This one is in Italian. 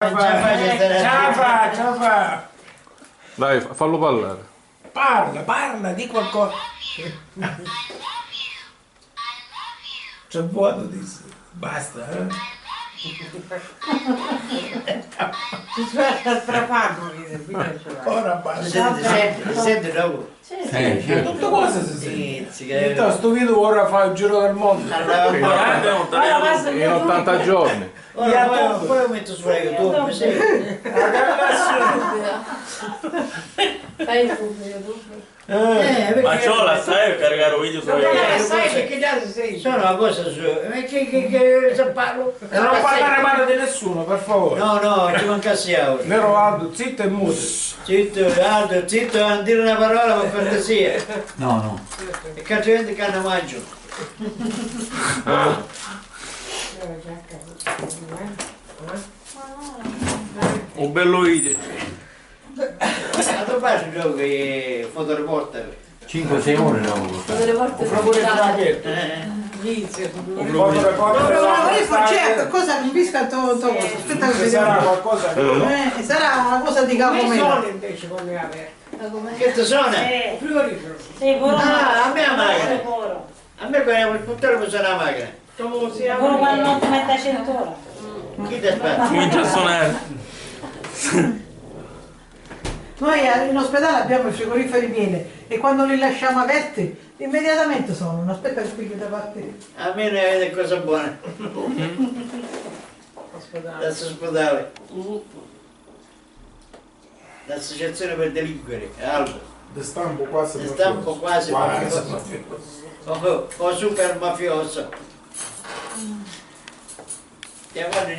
Ce la fa. Dai, fallo parlare. Parla, di qualcosa. C'è vuoto, basta. Ci suona strafarlo, Ora basta. Senti dopo? Tutte cose si sente. Sto video ora fa il giro del mondo. In 80 giorni. Ora poi lo metto su YouTube, sì. Fai il YouTube. Ma c'ho la sai per caricare un video su YouTube? Sai che già sei. Sono una cosa su. Ma che se parlo? E non parlare male di nessuno, per favore. No, ci mancassiamo. Vero Aldo, zitto e muto. Zitto, Aldo, zitto, non dire una parola per cortesia. No. Perché altrimenti canna maggio. Un bello video. Ma tu fai il gioco che fotoreporter? 5-6 ore lavoro. Delle volte Inizio. Cosa capisco aspetta che Sarà vediamo. qualcosa che... Sarà una cosa di Capomena. invece quando è aperto. Che te suona? Frigorifero. Ah, a me la macchina. A me quando mi suona la macchina. Quello quando non ti mette a 100 ore. Chi ti aspetta? Comincia a suonare. Noi in ospedale abbiamo i frigoriferi pieni e quando li lasciamo aperti immediatamente sono. Non aspetta che qui da parte. A me ne vede cosa buona. Dall'ospedale. L'associazione per delinquere, Albo. Di stampo quasi Di stampo quasi mafioso. O super mafioso. Ti guardi